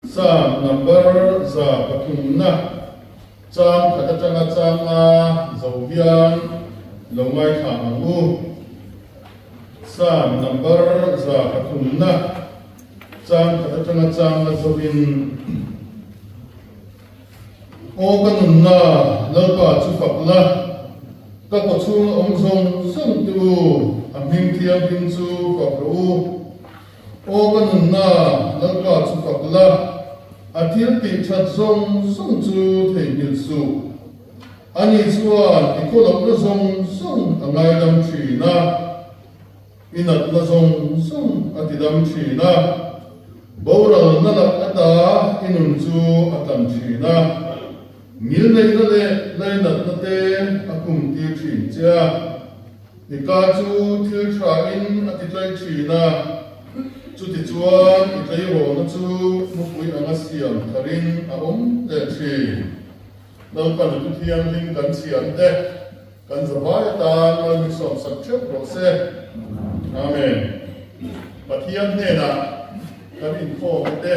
Sam number za pathum na cham khata changa chama zovian longai thangu Sam number za pathum na cham khata changa chama zovin o kanun na lalpa chu fakla ka ko chung ong song sung tu amhing thiam bin chu fakru o kanun na lalpa chu fakla athil ti chat song sung chu thei bil su ani chuan ikolok na song sung angai lam thina inat na song sung atidam thina boral na lak ata inun chu atam thina ngil nei na le lai nat na te akum ti thin cha ika chu thil thra in atitlai thina chu ti chuan i tlai ro na chu mupui anga siam tharin a le thi nal kan tu thiam ling kan siam te kan zawai ta nal mi som sak chep ro se amen pathiam ne na kan in fo te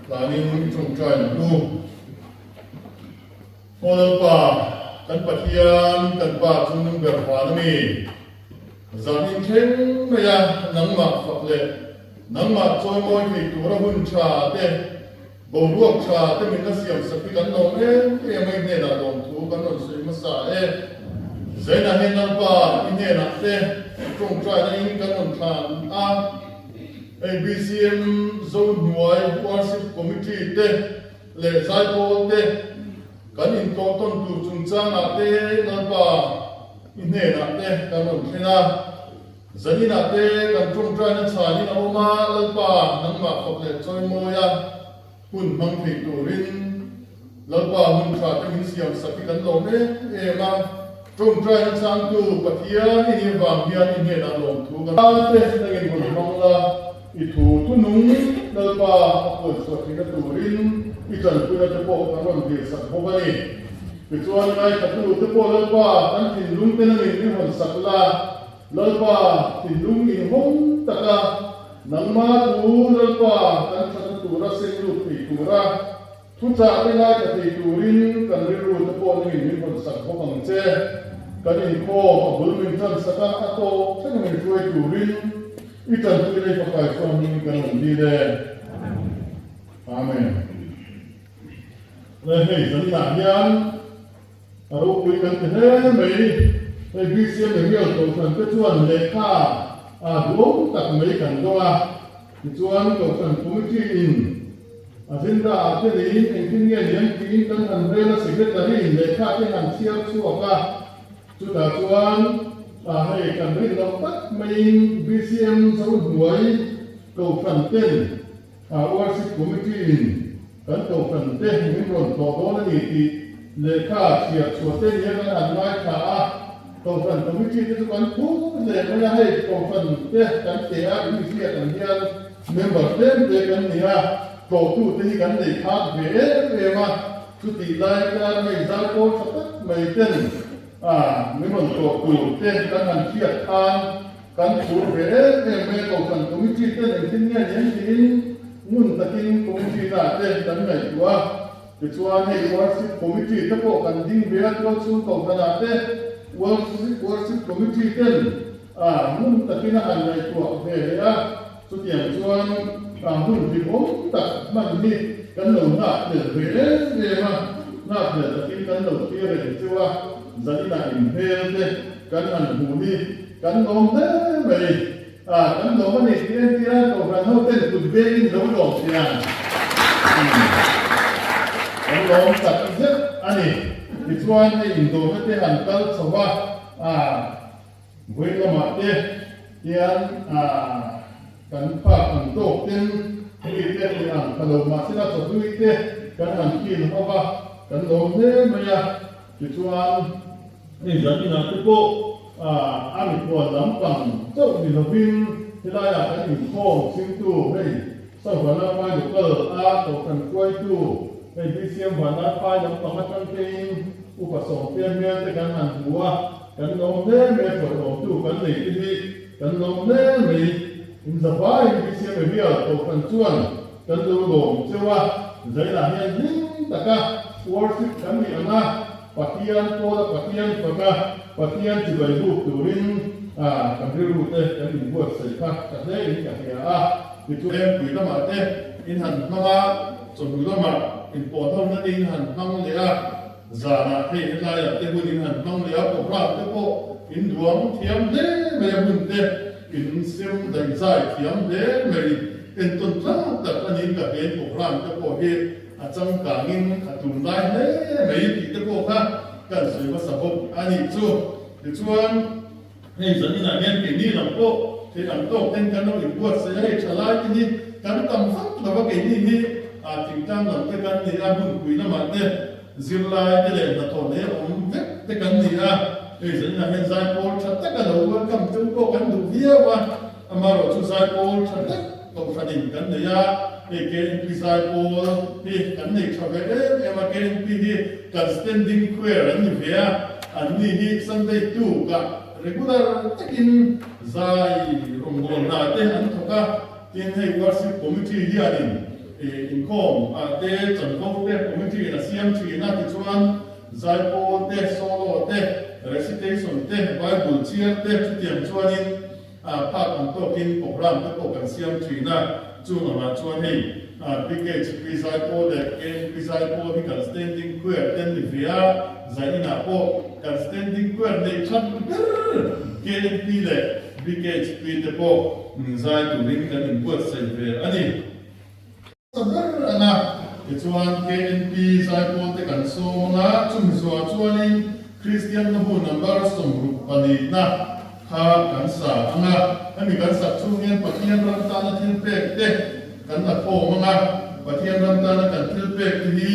lanin chung trai na lu Olal pa kan pathiam kan pa chung ber hwa mi zanin theng maya nangma fakle nangma choi moi thi tura hun cha te bo ruak cha te min na siam sakhi kan no e mai ne na dom thu kan non sei ma sa e zaina he nan pa in ne na te chung trai na in kan non than a ABCM zone nuai worship committee te le zai po te kan in ko ton tu chung chang a te nan pa in ne na te kan non thina zanina te kan chung trai na cha ni na oma lan pa nang ma khop le choi moya hun mang thei turin lan pa hun kha te min siam sakhi kan lo ne e ma chung trai na chang tu pathia ni wang hian in ne na lom thu kan te na gen mon mong la i thu tu nung lan pa ko so thi na turin i chan tu na te po ka ron di sak ho ba ni pi chuan ngai ka tu te po lan pa kan tin lung te na ni hon sak la lalpa tinlung in hong taka nangma tu lalpa kan thata tura senglu ti tura thucha ila ka ti turin kan riru te po ni min hon sak ho bang che kan in kho bul min chan saka ato thang min tuai turin i chan tu le pa kai so ni kan di de amen le hei san na yan aro kui kan te he mei ABCM là nhiều tổ phần cái chuan lệ kha đúng tập mấy cảnh đâu thì chuan tổ phần cũng chỉ in hiện ra cái này anh kinh nghiệm những cái tân hành về là secretary lệ kha cái hành siêu chua cả chú ta chuan hay cảnh về nó tất mấy BCM sáu buổi tổ phần tên worship committee cái tổ phần tên những phần tổ đó là gì thì lệ kha siêu chua tên những cái hành mai cả tổ phần tổng bí thư cái quan phú để nó hay tổ phần cái cán chế á bí thư cán hiền member tên để cán gì á tổ tu thì cán để khác về mà chú tỷ lại cái ngày giao cô sắp tất mấy tên member tổ tu tên cán hành chiết an cán phú về mấy tổ phần tổng bí thư tên để tin nghe những gì muốn ta tin tổng bí thư là tên cán này quá cái chỗ này worship committee cái bộ cán đi về cái chỗ tổ phần là tên worship committee ten mun takina anai tua ve ya chu tiang chuan mun ti om tak man ni kan lo na de ve ma na de takin kan lo ti re chuwa zani na in hel de kan an hu ni kan nom de ve kan lo ma ni ti ra to ran ho ten tu ve in lo lo ya kan lo tak je ani di chuan ai in do te han kal chawa voi la ma te tian kan pa kan to ten ni te ni ang kalo ma sina to tu te kan han kin ho ba kan lo ne ma ya di chuan ni zan ni na te po ami ko lam pang to ni lo bin te la ya kan ni kho sim tu hei sa wa na mai do kal to kan koi tu ABCM hoàn lại phai đóng tóm mắt trong kinh u phật sổ tiên miên tới căn hàng búa căn lồng nê mê phổi ổ tụ căn lì cái gì căn lồng nê mì in the fire ABCM về tổ phần chuan kan du lo chewa zai la hian ning taka worship kan ni anga patian ko da patian paka patian chi bai bu turin kan ru te kan ni bu sai ka ta le ni ka ya ti tu em pi ta ma te in han ma chon du ma in po thong na in han mang le a za na he la ya te bu in han mang le a ko pra te ko in duam thiam de me mun te in sim dai zai thiam de me in ton tra ta kan in ka ben ko ram te ko he a chang ka ngin a tum dai de me ti te ko ka kan soi wa sa bo ani chu ti chuan hei zan ina ngen ke ni lam ko te am to ten kan no in buat se hei chala ki ni kan tam fat la wa ke ni ni a ting tang lam te kan ni a bun kui na ma te zil lai te le na to ne om ve te kan ni a hei zan ina hen zai pol chat ta ka lo wa kam chung ko kan du via wa amaro chu zai pol chat ta ko fa din kan ne ya hei ke pi zai pol hi kan nei chave e ma ke pi hi kan standing square an ni via an ni hi Sunday tu ka regular takin zai rongron na te an thoka tin hei worship committee hi anin in kom te chan ko te committee na siam chi na ti chuan zai po te solo te recitation te bible cheer te tiam chuanin pa kan to kin program te ko kan siam chi na chu ma chuan hei package zai po de ken zai po hi kan standing square ten ni via zai na po kan standing square nei chat KNP le BKHP te po zai tu rin kan in buat sai ve ani sabar ana chuan KNP zai po te kan so na chung so chuanin Christian na bu number som group pani na kha kan sa anga ani kan sa chungen pathian ram ta na thin pe te kan na po manga pathian ram ta na kan thil pe hi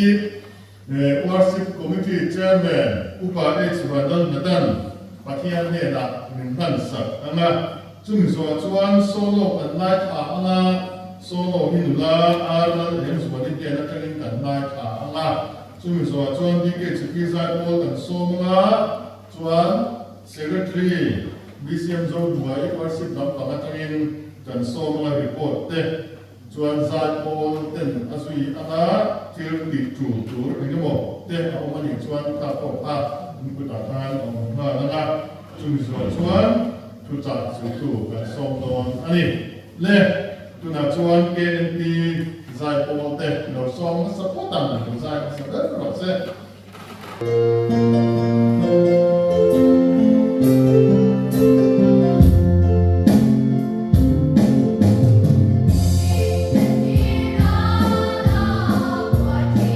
worship committee chairman upa h radan nadan pathian ne na min han sa anga chung so chuan solo kan lai tha anga solo hinula arna hem so ni te na tangin kan lai tha anga chung so chuan BKHP zai po kan so manga chuan secretary BCM zo duai worship lam pangatangin kan so manga report te chuan zai po ten asui anga thil di tu ring mo te a mani chuan ka po pa ku ta than ma na chung so chuan tu cha chu kan so don ani le tu na chuan KNP zai po te no som support tam zai support ro se Hãy subscribe cho kênh Ghiền Mì Gõ để không bỏ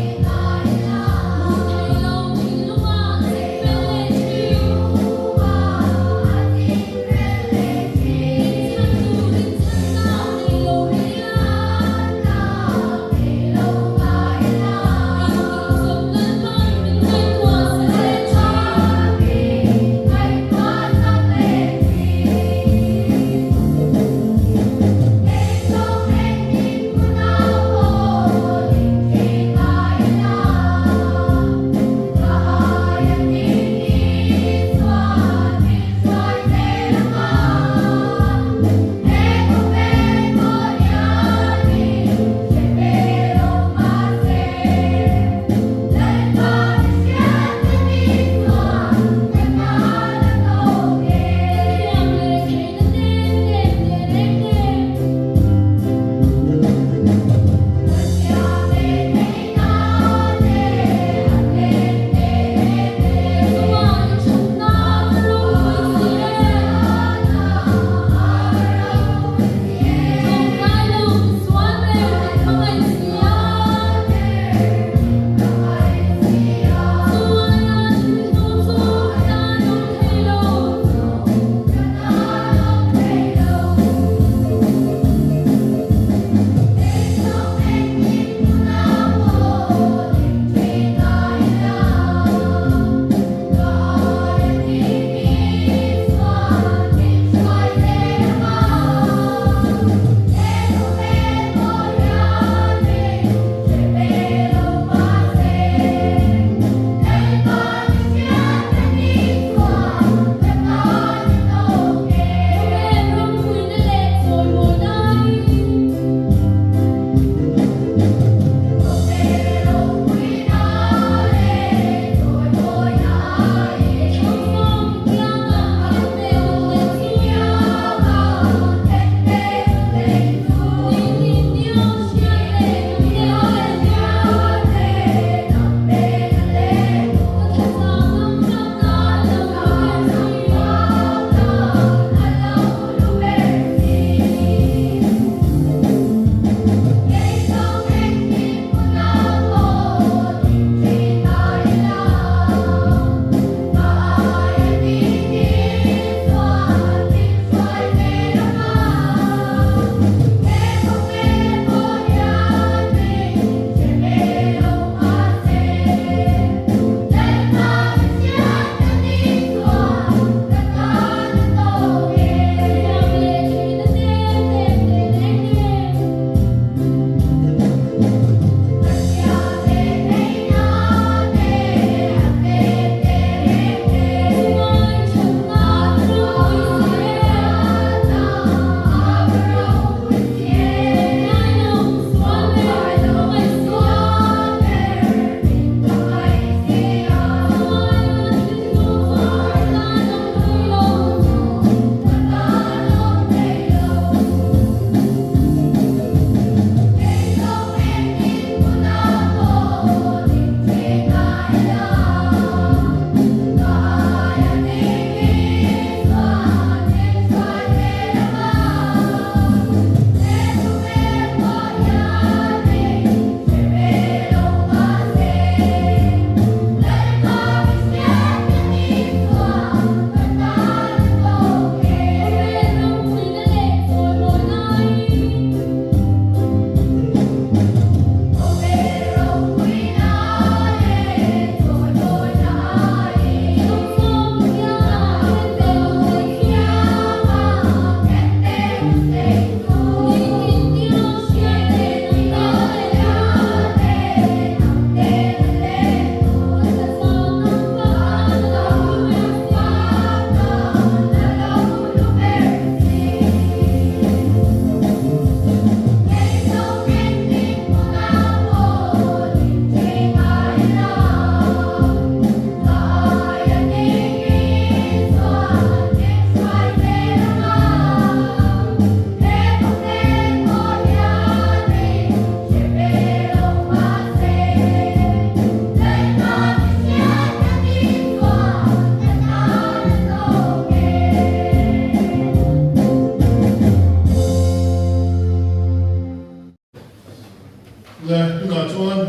lỡ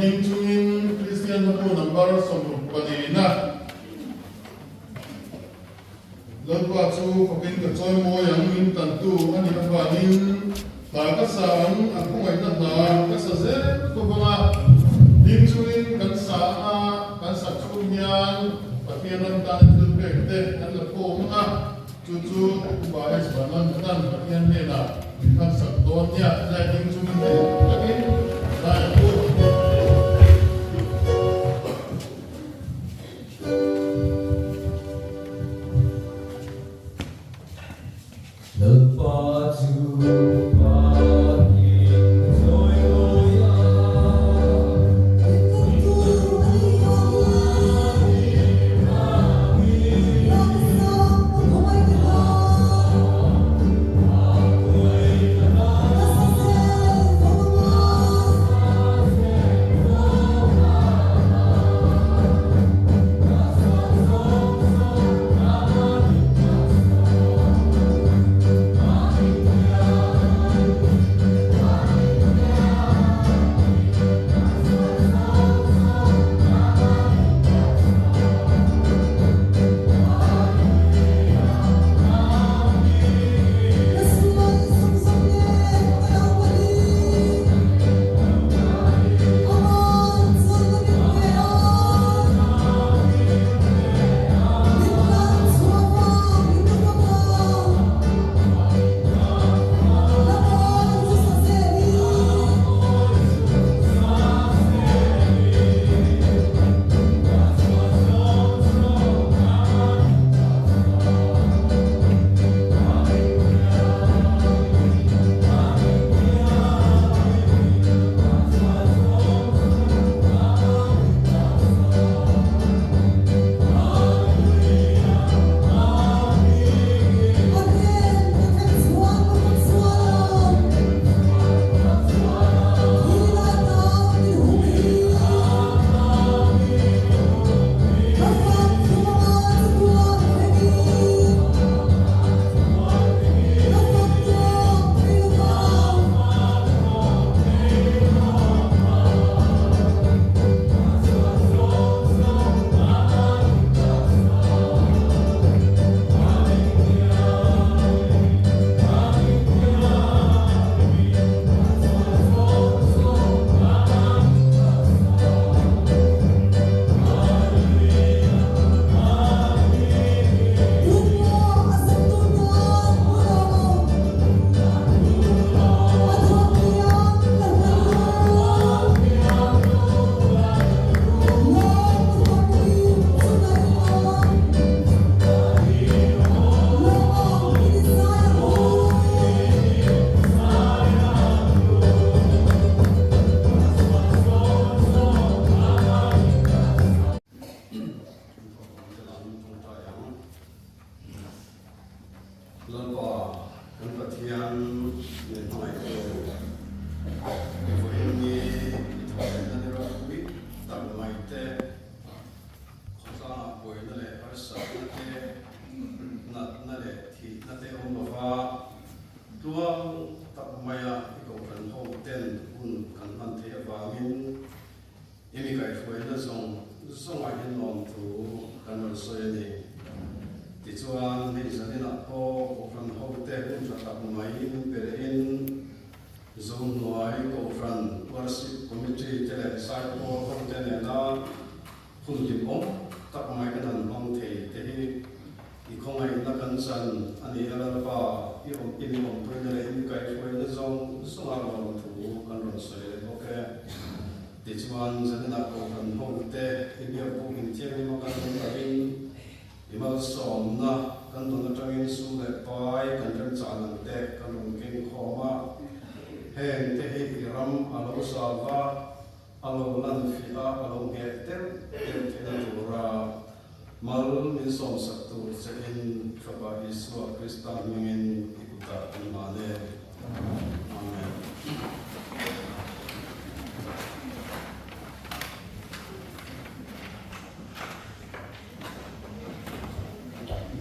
ding chungin Christian hapu number som panina lodwa chu kokin ka choi mo yang in tan tu ani ba nin ta ka sang ang khoi na na ka sa ze ko ba ding chungin kan sa chu hian pathian an ta tu pe te an la ko ma chu chu ba es ba nan tan pathian ne na kan sa don ya na ding chungin te takin ba ko Look for to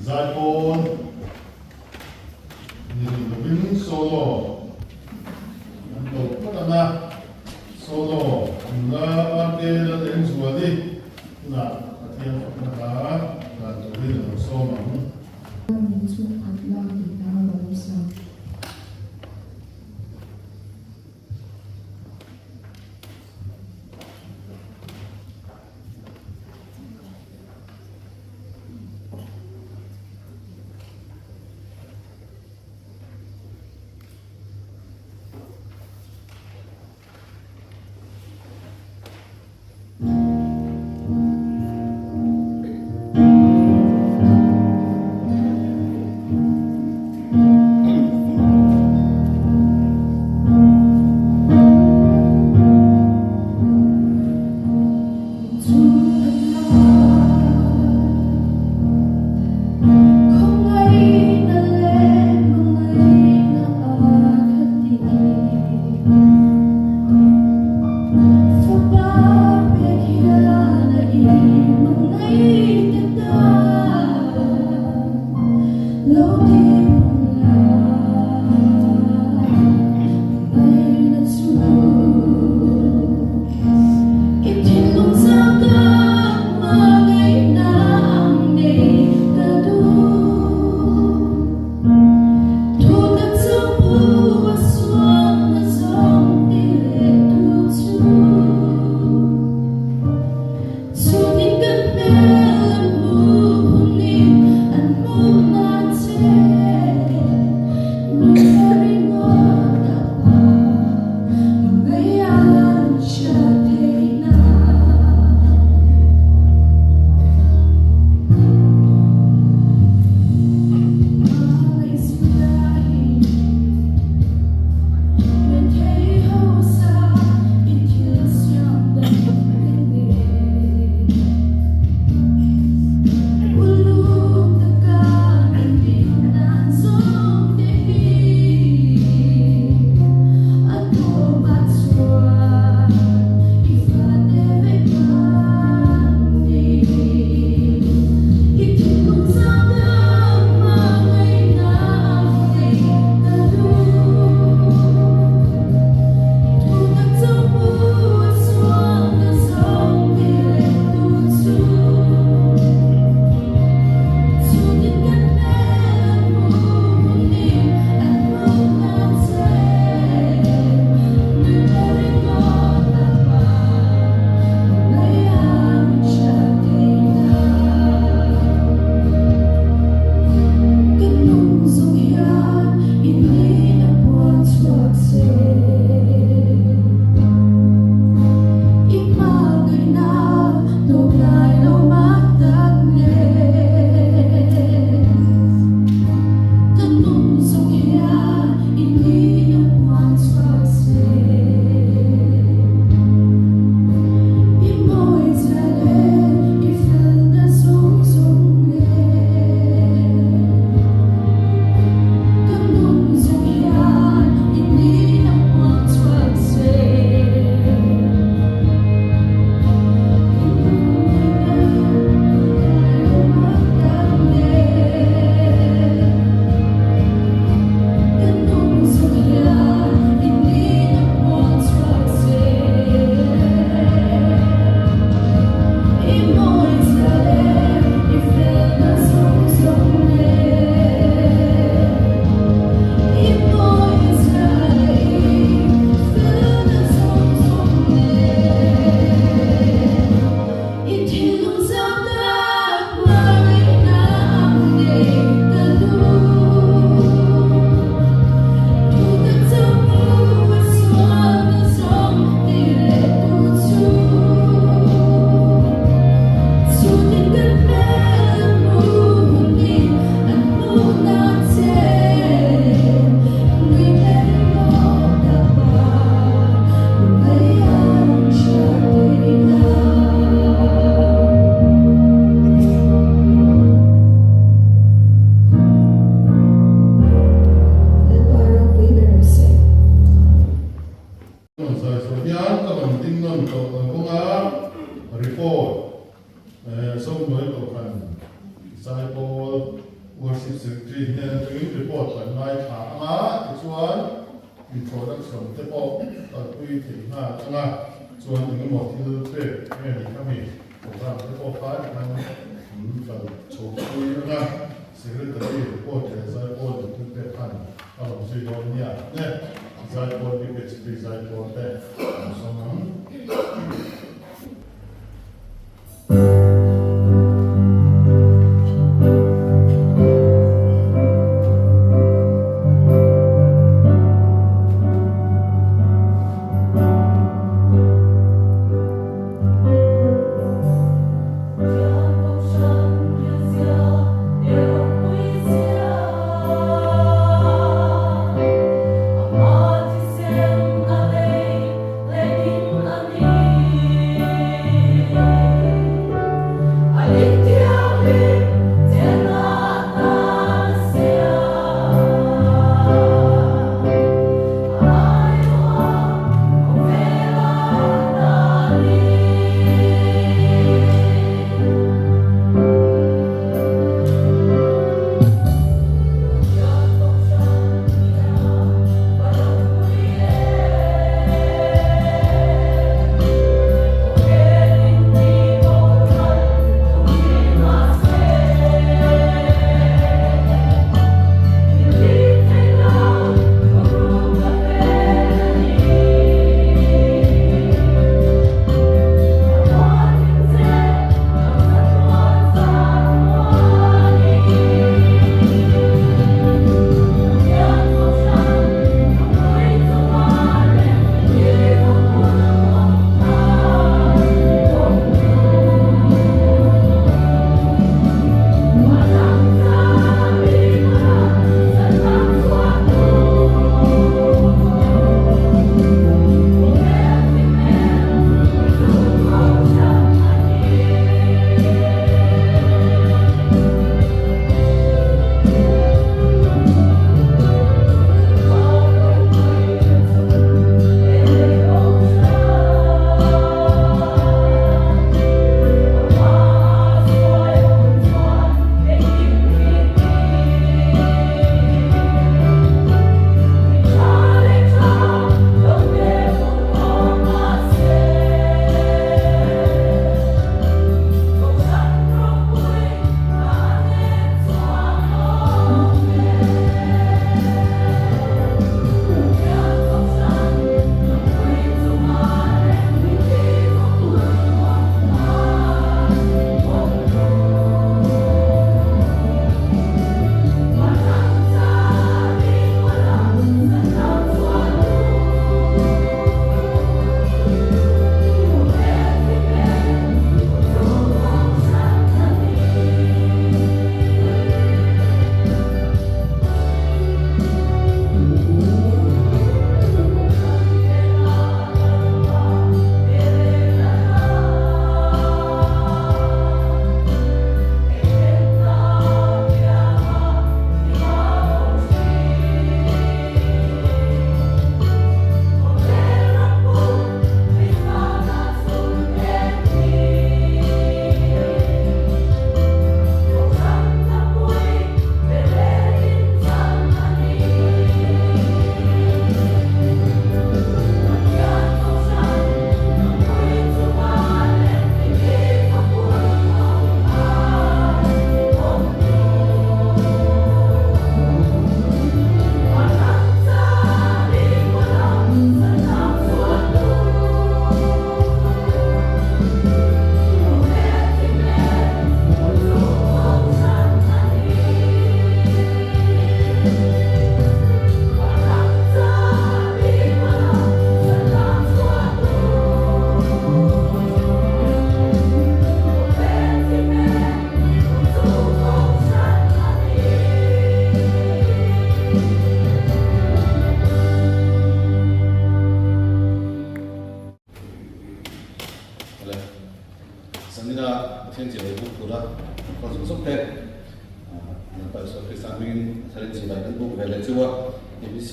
Zaipon Nilin solo Nanto Patana solo Nga ke na te zua di na atia na ka na to ri na so ma民族安乐的当龙上。worship secretary here to report on my introduction te po we thi ha anga chuan ing mo thil pe nge ni kami program te ko pa kan kan chou chui na secretary report te zai ko te pe kan alom si do nia ne zai ko ni pe chi zai ko te so nam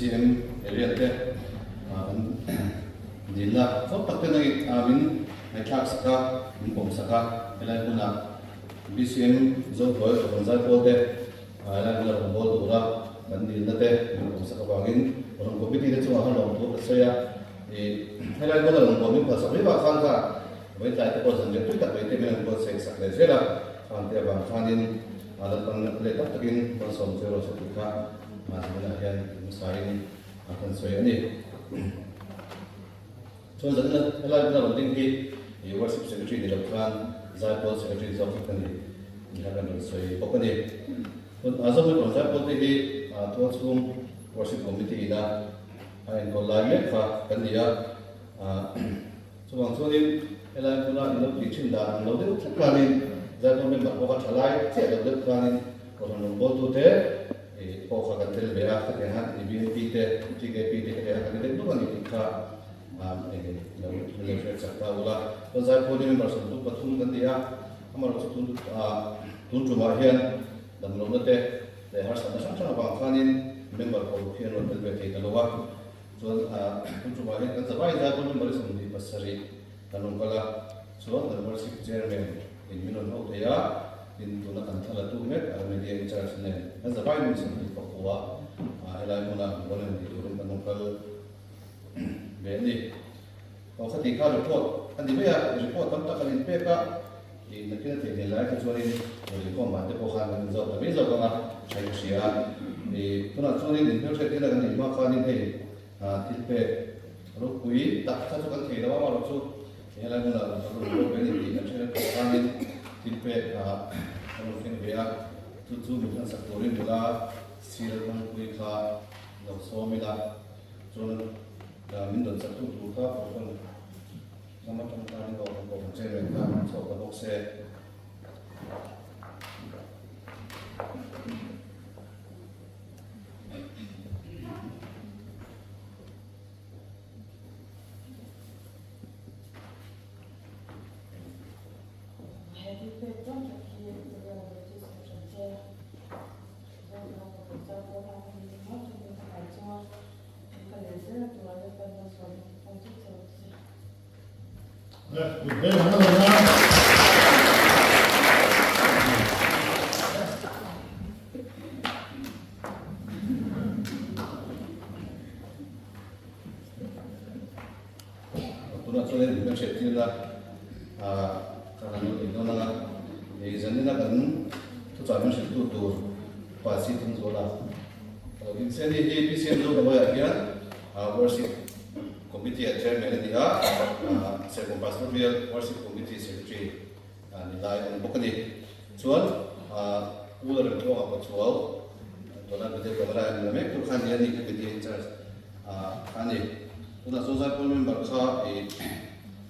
BCM area te dilla so takte nai amin nai thak saka min pom saka elai puna BCM zo boy ko zai ko te elai puna ko bol ura ban dilla te min pom saka bangin orang komiti te chuwa han long to saya hay là có lần của mình phải sống với bà con cả với tại cái cuộc sống chúng ta với cái mình có sẽ sắp đến là còn theo bằng phan in là phần lệ tập in phần sống theo sự thực cả mà chúng ta hiện sai phần xoay này cho dẫn là đầu tiên khi worship secretary di lakukan Zaipol secretary Zofkan di hadapan xoay pokok ni azam itu Zaipol TV tuan sum worship committee ina ayin ko live fa kan dia so ni ela pula ino pitchin da no de kanin Zaipol member ko thalai che de kanin ko no bo tu te ko ka kan tel bea ka ha BNP te TKP te ka kan de tu kan ni ka Malaysia cakap ulah, pasal pun ini masuk tu patung kan dia, amal masuk tu cuma hian dan belum nanti, harus ada sama-sama bangsanin member kolonial dan berbagai kalau so tu cuma hian kan sebaik dah pun member sendiri pasari dan kalau so dan bersih chairman ini minum hot ya, ini tu nak antara tu met, media international, dan sebaik sendiri Papua, helai mula boleh diturun dan kalau Beni, kalau ketika report, kan di mana report tentang kalian PK, di negara yang lain kecuali di komand depokan dan jauh, tapi jauh kan saya siap di pernah kecuali di negara kita kan di makan ini, tipe, lalu kui tak satu kan tidak apa lalu yang lain lalu beni di negara kita tipe, lalu mungkin dia tujuh bukan sektorin bila silakan kui ka, lalu somila, soalnya mình đồn sắp tụt các phần năm trăm tám mươi độ trên nền tảng số các bốc xe worship committee chairman dia, saya worship committee secretary nilai untuk ni. Soal ular itu apa soal? Tuan betul kebenaran nama itu kan dia ni committee charge. Ani, tuan sosial pun member sah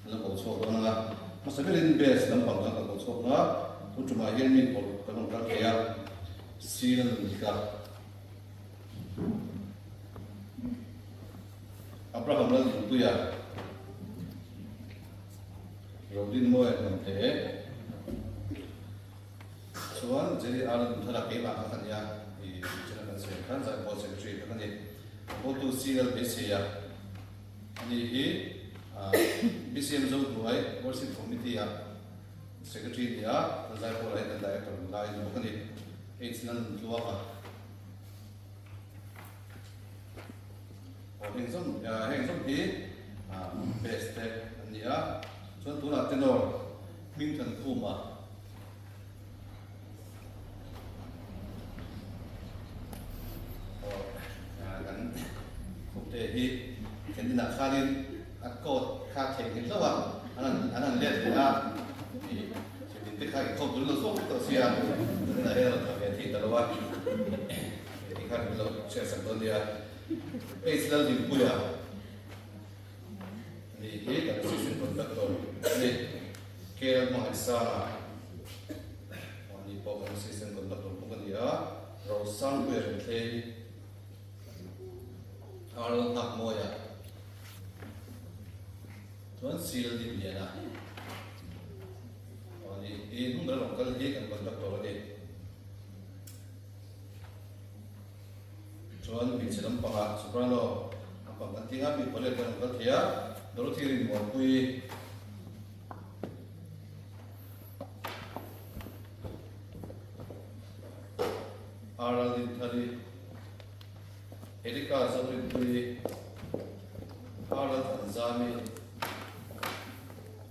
lalu soal tuan lah. Masa beri best dalam pangkat lalu soal lah. Tu cuma yang ni kalau kan dia siapa nikah. Abraham lagi itu ya, Rodin mau nanti, soal jadi ada antara kema kan ya, di jalan saya kan saya bawa secretary kan ni, waktu serial besi ya, ini BCM zone mulai worship committee ya, secretary dia, saya bawa dan director lain bukan ni, it's nan luar. Hengsom di best dia, soal tu nak tenor, minta kuma. Kan, jadi kendi nak kalin, akot kaceng itu lah, anan lihat dia, jadi kita kau dulu sok tu siapa, nak dia nak jadi terlalu, jadi kan kalau saya sebut dia. Islam di Puya, ni kita assistant conductor, ni kira mahasiswa, ni pokok assistant conductor bukan dia, Rosang berhenti, Arul tak moya, tuan sil di dia lah, ni ini bukan lokal dia kan conductor ni. Soal bicara pahak, soprano, apa penting apa boleh kan kerja, dorot tirin wakui, aral di tadi, Erika sabri kui, Harlan Tanzami,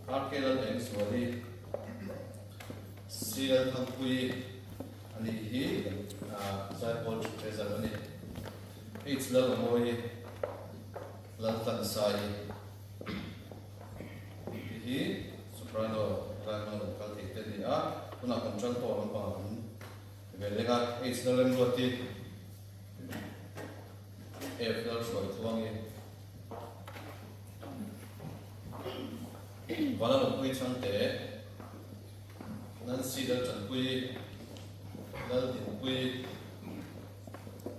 Arkelan Engswadi, Sial Thampui, Ani Hi, Zaipol Trezalani, It's Lalamoi, Lantan Sai, Hi, Soprano, Rano, Kalti Tedia, Una Contralto, Velega, It's Lalamoti, Efdal Shwatuangi. Vala lo pui chante, nan si dal chan pui, dal din pui,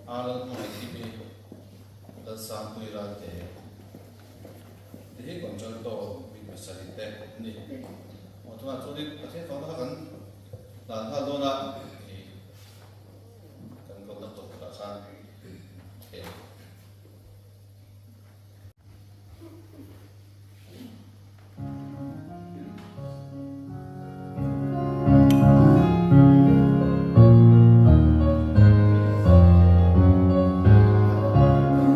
alam mai kibi, dal sam pui rate. Dihi konjal to big masalite ni. Otuma tuli pati fana kan, dan hal dona kan kau nak tu kan.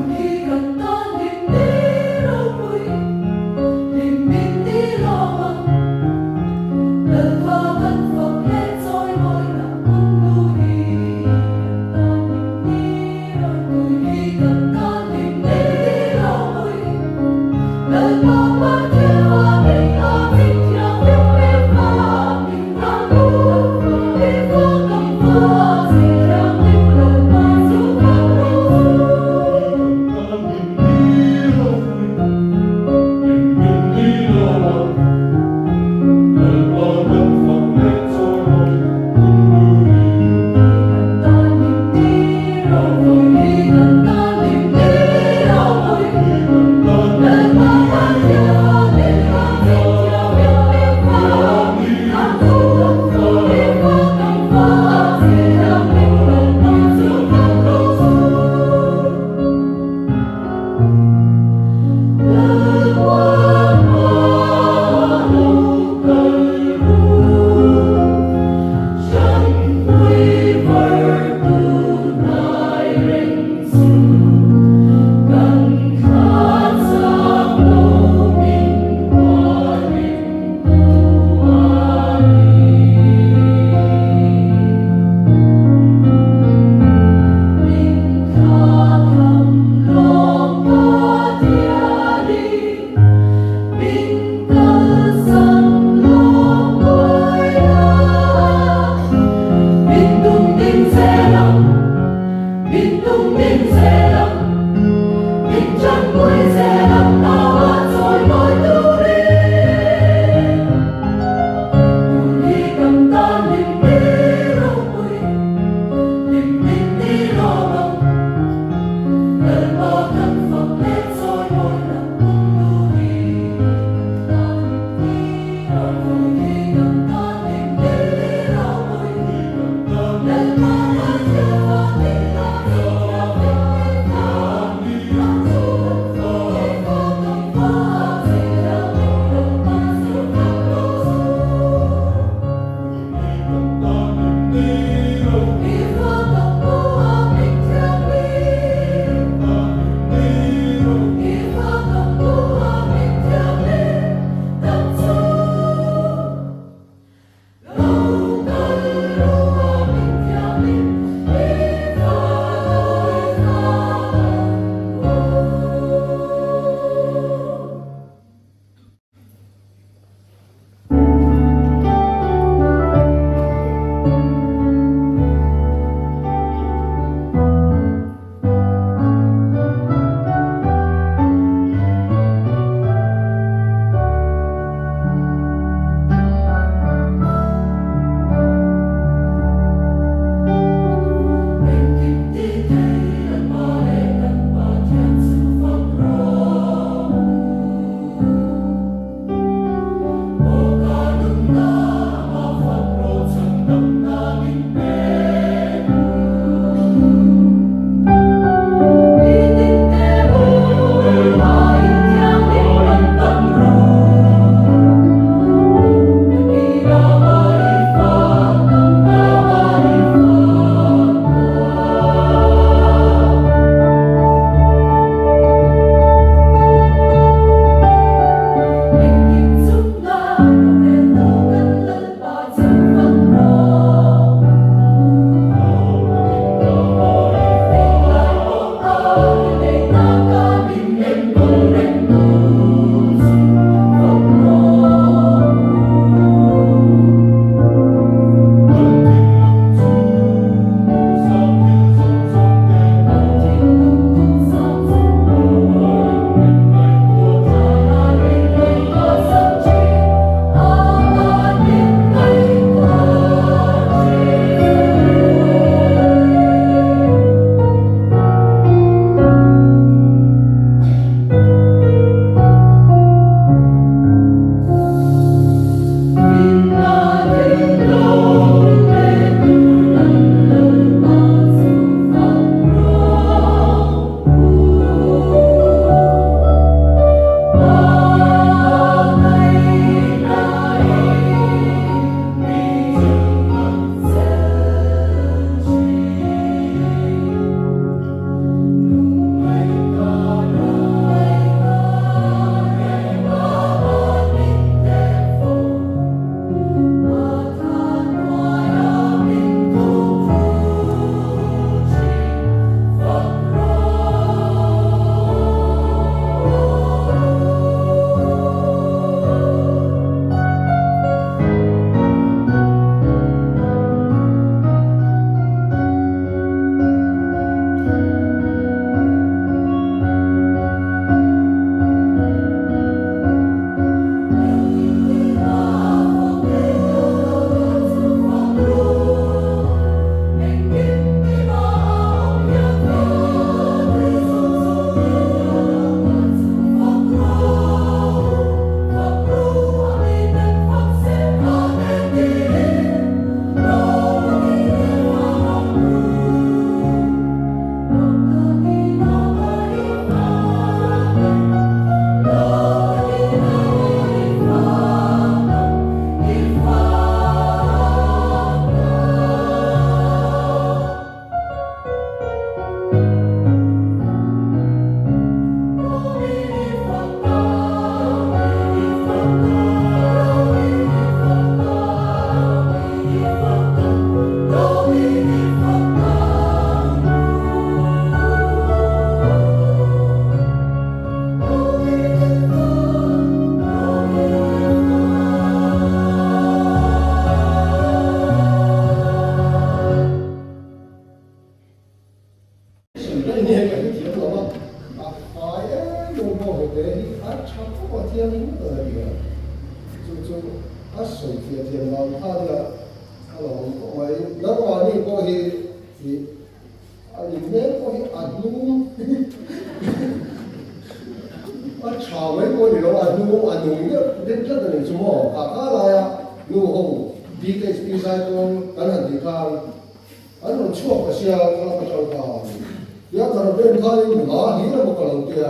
Hãy subscribe cho kênh Ghiền Mì Gõ để không bỏ lỡ soi phía tiền làm tha là alo có mấy nó mà đi có thì anh nhớ có anh luôn anh chào mấy cô thì nó anh luôn nhá đến rất là nhiều số cả là nu hồng đi cái sai con anh hẳn thì khang anh còn chuộc cái xe nó có trâu tàu giờ thằng bên khai mà hí là một cái lòng kia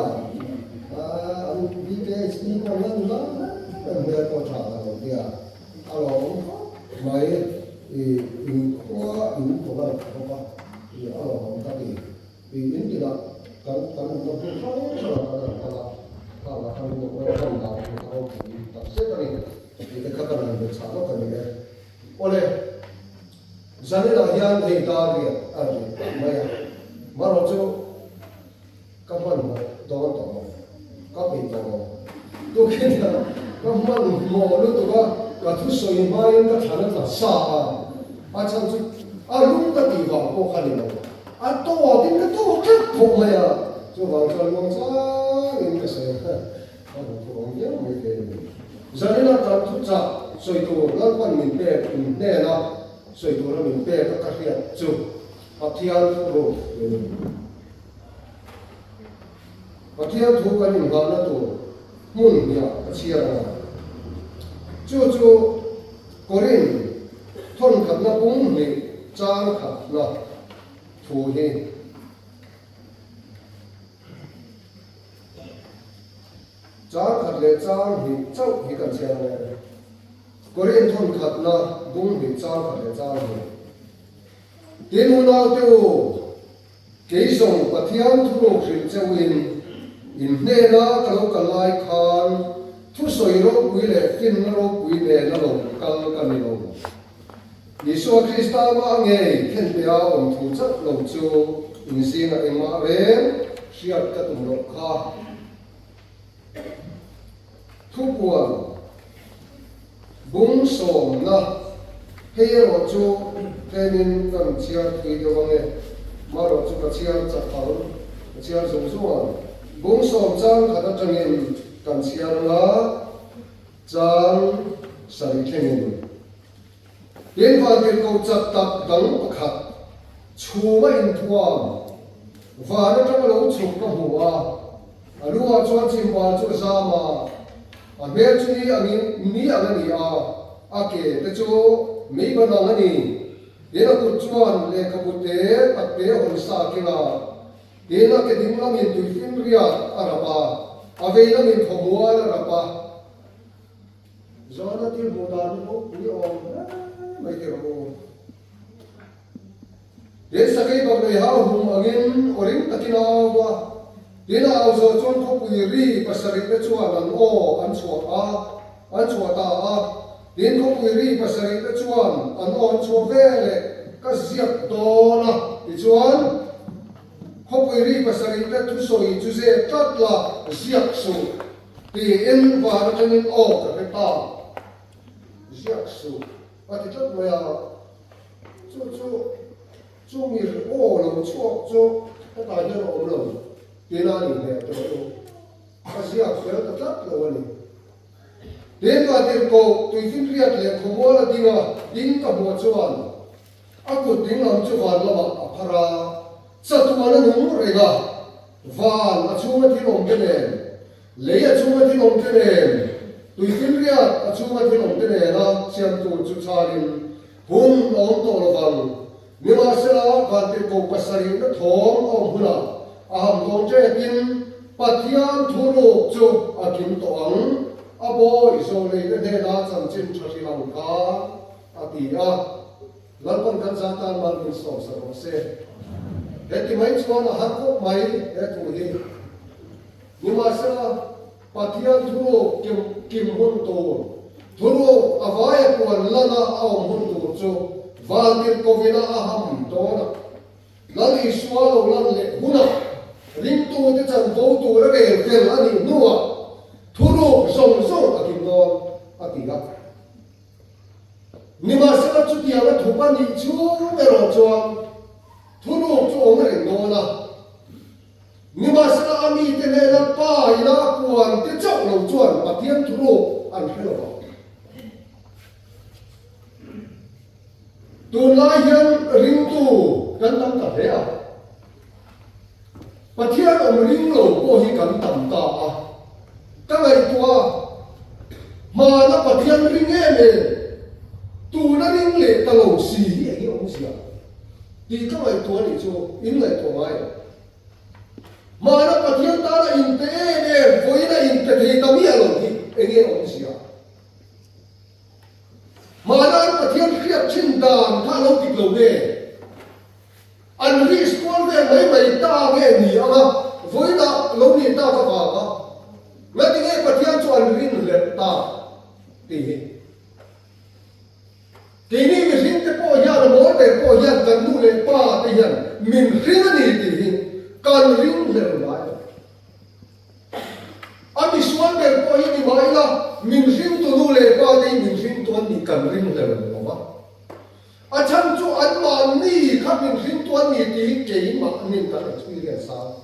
anh đi cái con nó anh nghe có trả là lòng kia alo mấy thì có bạn không có thì alo không ta thì đến gì đó cần nó cũng không là thằng một con nào không tập xếp cái này thì cái các bạn được sáng nó cần cái ole giờ này là hiện thì ta thì mấy mà rồi chứ các bạn đó các bạn đó tôi khi nào các bạn mò lúc đó cả thứ soi mai các thằng nó xa chăm chút lúc cái gì vào cô khai nào to thì cái to rất khổ mày cho vào cho nó sao in cái gì không nhớ mấy cái giờ này là các thứ cha soi tu là quan mình bé nè là soi tu là mình bé các cái chú học thiên rồi học thiên thu cái mình vào nó tu muốn nhá chia ra chú Corin thôn khắp nó cũng bị trang khắp nó phù hi trang khắp lệ trang thì châu thì cần xem này Corin thôn khắp nó cũng bị trang khắp lệ trang thì tiến hôn nào tiêu kỹ sông và thiên thu lục sự châu in nê na cả lúc cả lai khan thu soi rô quý lệ kinh rô quý lệ na lồng căng căng lồng Yeshua Christa ma nghe khen bia thủ chất lồng chu in xin là em ma về siết cái tụng lộng kha thu buồn bung sòng na hay rồi chu cái nên cần chia tùy theo bằng nghe mà rồi chu cái chia chặt thẳng chia dùng xuống bung sòng trang khát trong nhìn cần chia là trang sari khen Yên và tiền cầu chặt tập đắng bậc hạt chú mà in thuang và nó trong lâu chụp các hùa lúa cho chim bò cho ra mà bé chú đi anh đi kể để cho mấy bạn anh đi để nó cột chuan để các bút tế bắt tế hồn sa kia là để nó cái tiếng nó miền tùy phim ria Araba về nó miền thổ mua Araba do nó tiêu bồ đàn nó quý ông mấy cái đó đến sau khi bậc này hao hùng ở bên orin takinawa đến nào rồi chọn không quý ri pasari để chua lần anh chua ta đến không quý ri pasari để chua anh chua về lệ các giặc đó là để chuan không quý ri pasari để tu soi tu se tất là giặc su thì in và nó cho nên cái ta giặc su và thì rất là chú mi lòng chú cái tài nhân ổn lòng tiền nào này cho chú cái gì à phải là rất là vấn đề đến và tiền cổ tùy phim riết lệ không mua là tiếng cả mua chú ăn aku tiếng làm chú ăn là mà para sát tu ăn nung rồi cả và là chú mà thiên ông cái này lấy chú mà thiên ông cái này tùy phim riết chú mà thiên ông cái này là xem tu chú charin hùng ông tổ là vàng nếu mà sẽ là van tiền cổ pasari nó thòng ông hula aham thòng chơi tin pathian thuro chu akim toang abo isole ne na cham chin thasi lang ka atia lalpan kan satan man min so sa se heti mai chona har ko mai etu hi nếu mà sẽ là pathian thuro kim hon to thuro avaya kuan lana aom hon to chu Valtir kovina aham tona lali swalo lanle huna ringtu te chan go tu ra ve vel ani nuwa thuru song akim don atiga nima sala chu dia la thupa ni chu ero chuan thuru chu ong re dona nima sala ami te le la pa ina kuan te chau lo chuan pathian thuru an khelo tu lai hian ring tu kan tam ta he a pathian om ring lo po hi kan tam ta a ka ngai tua ma na pathian ring e tu na ring le ta lo si hi om sia ti ka ngai tua ni chu in lai to mai ma na pathian ta na in te ne voi na in te the ta mi a lo hi enge om sia mà đang pathian khiết chin đàn tha lâu kịch lâu nghe anh ri school về mấy ta nghe nhỉ ama với ta lâu nhỉ ta có vào á mấy cái nghe pathian cho anh ri lệ ta thì này mình xin cái po ya là mỗi cái po ya cần nu lệ pa thì hiện mình xin này thì cần ri lệ lại anh đi xuống cái po ya đi mai là mình xin tu nu lệ pa thì mình xin tu anh đi cần ri lệ rồi mà anh chăm chú anh mà ni khác mình xin tu anh thì cái mà mình cần experience sao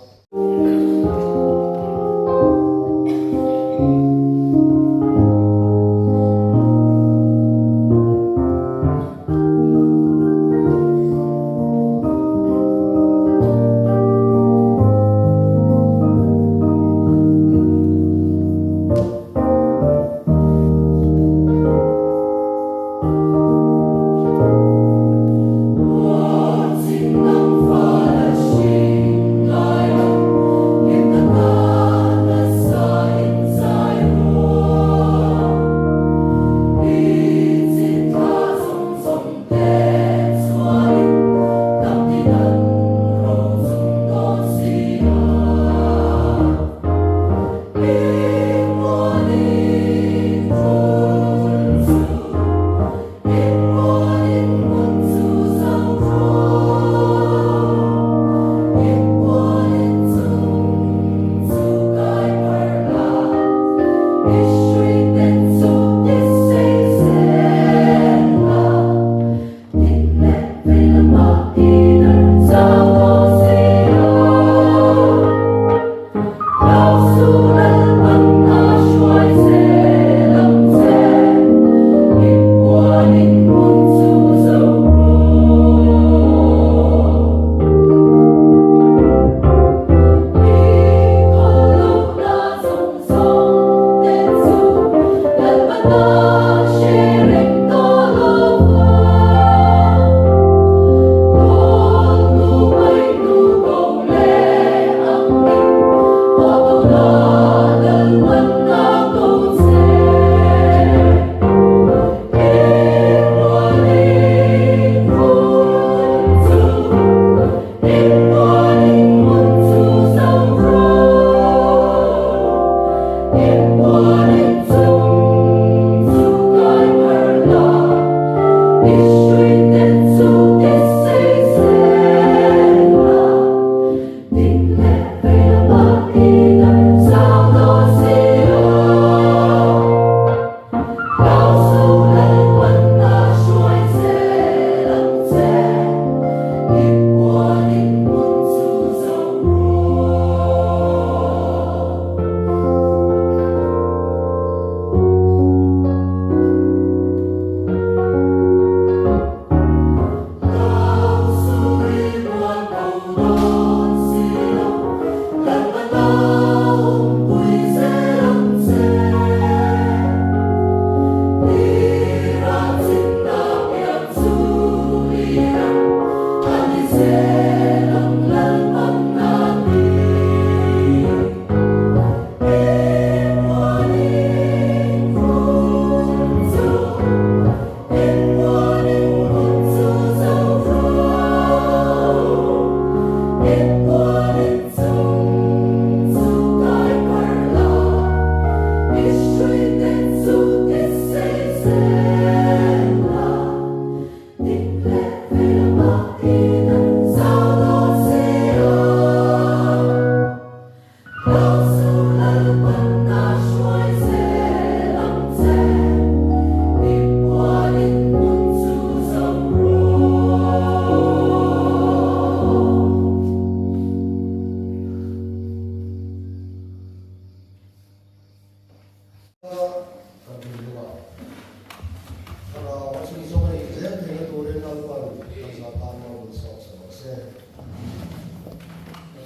là tan nó bị sọt sọt xe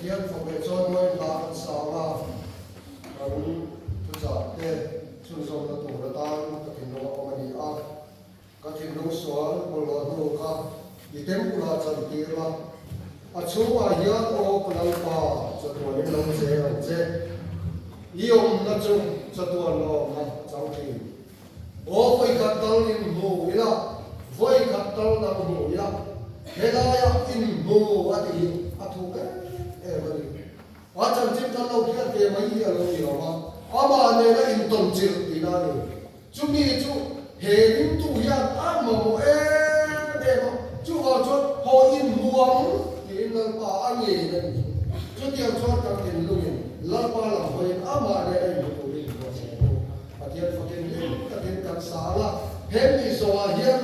hiện phòng vệ cho người ta ăn sao là cũng tôi trả thế chúng tôi là tổ là tan các thiên đồ ông anh à các thiên đồ xóa một loạt đồ khác đi thêm cũng là chân kia là à chú à hiện ô cũng là pa cho tôi nên làm gì làm gì yêu là chung cho tôi nó mà trong khi ô phải cắt tao in mù ila phải cắt tao na mù ila thế là in mù à thì à thu cái em ơi à chẳng chịu tao lâu kia kia mấy giờ lâu gì mà à mà này là in tổng chịu thì là gì chú mi chú hệ những chú ya à mà mù em mà chú vào cho họ in mù thì là bà anh gì này chú tiền cho các tiền luôn là bà làm vậy à mà này là in mù thì có sẽ à tiền phát tiền các tiền các xã là hết đi xóa hiện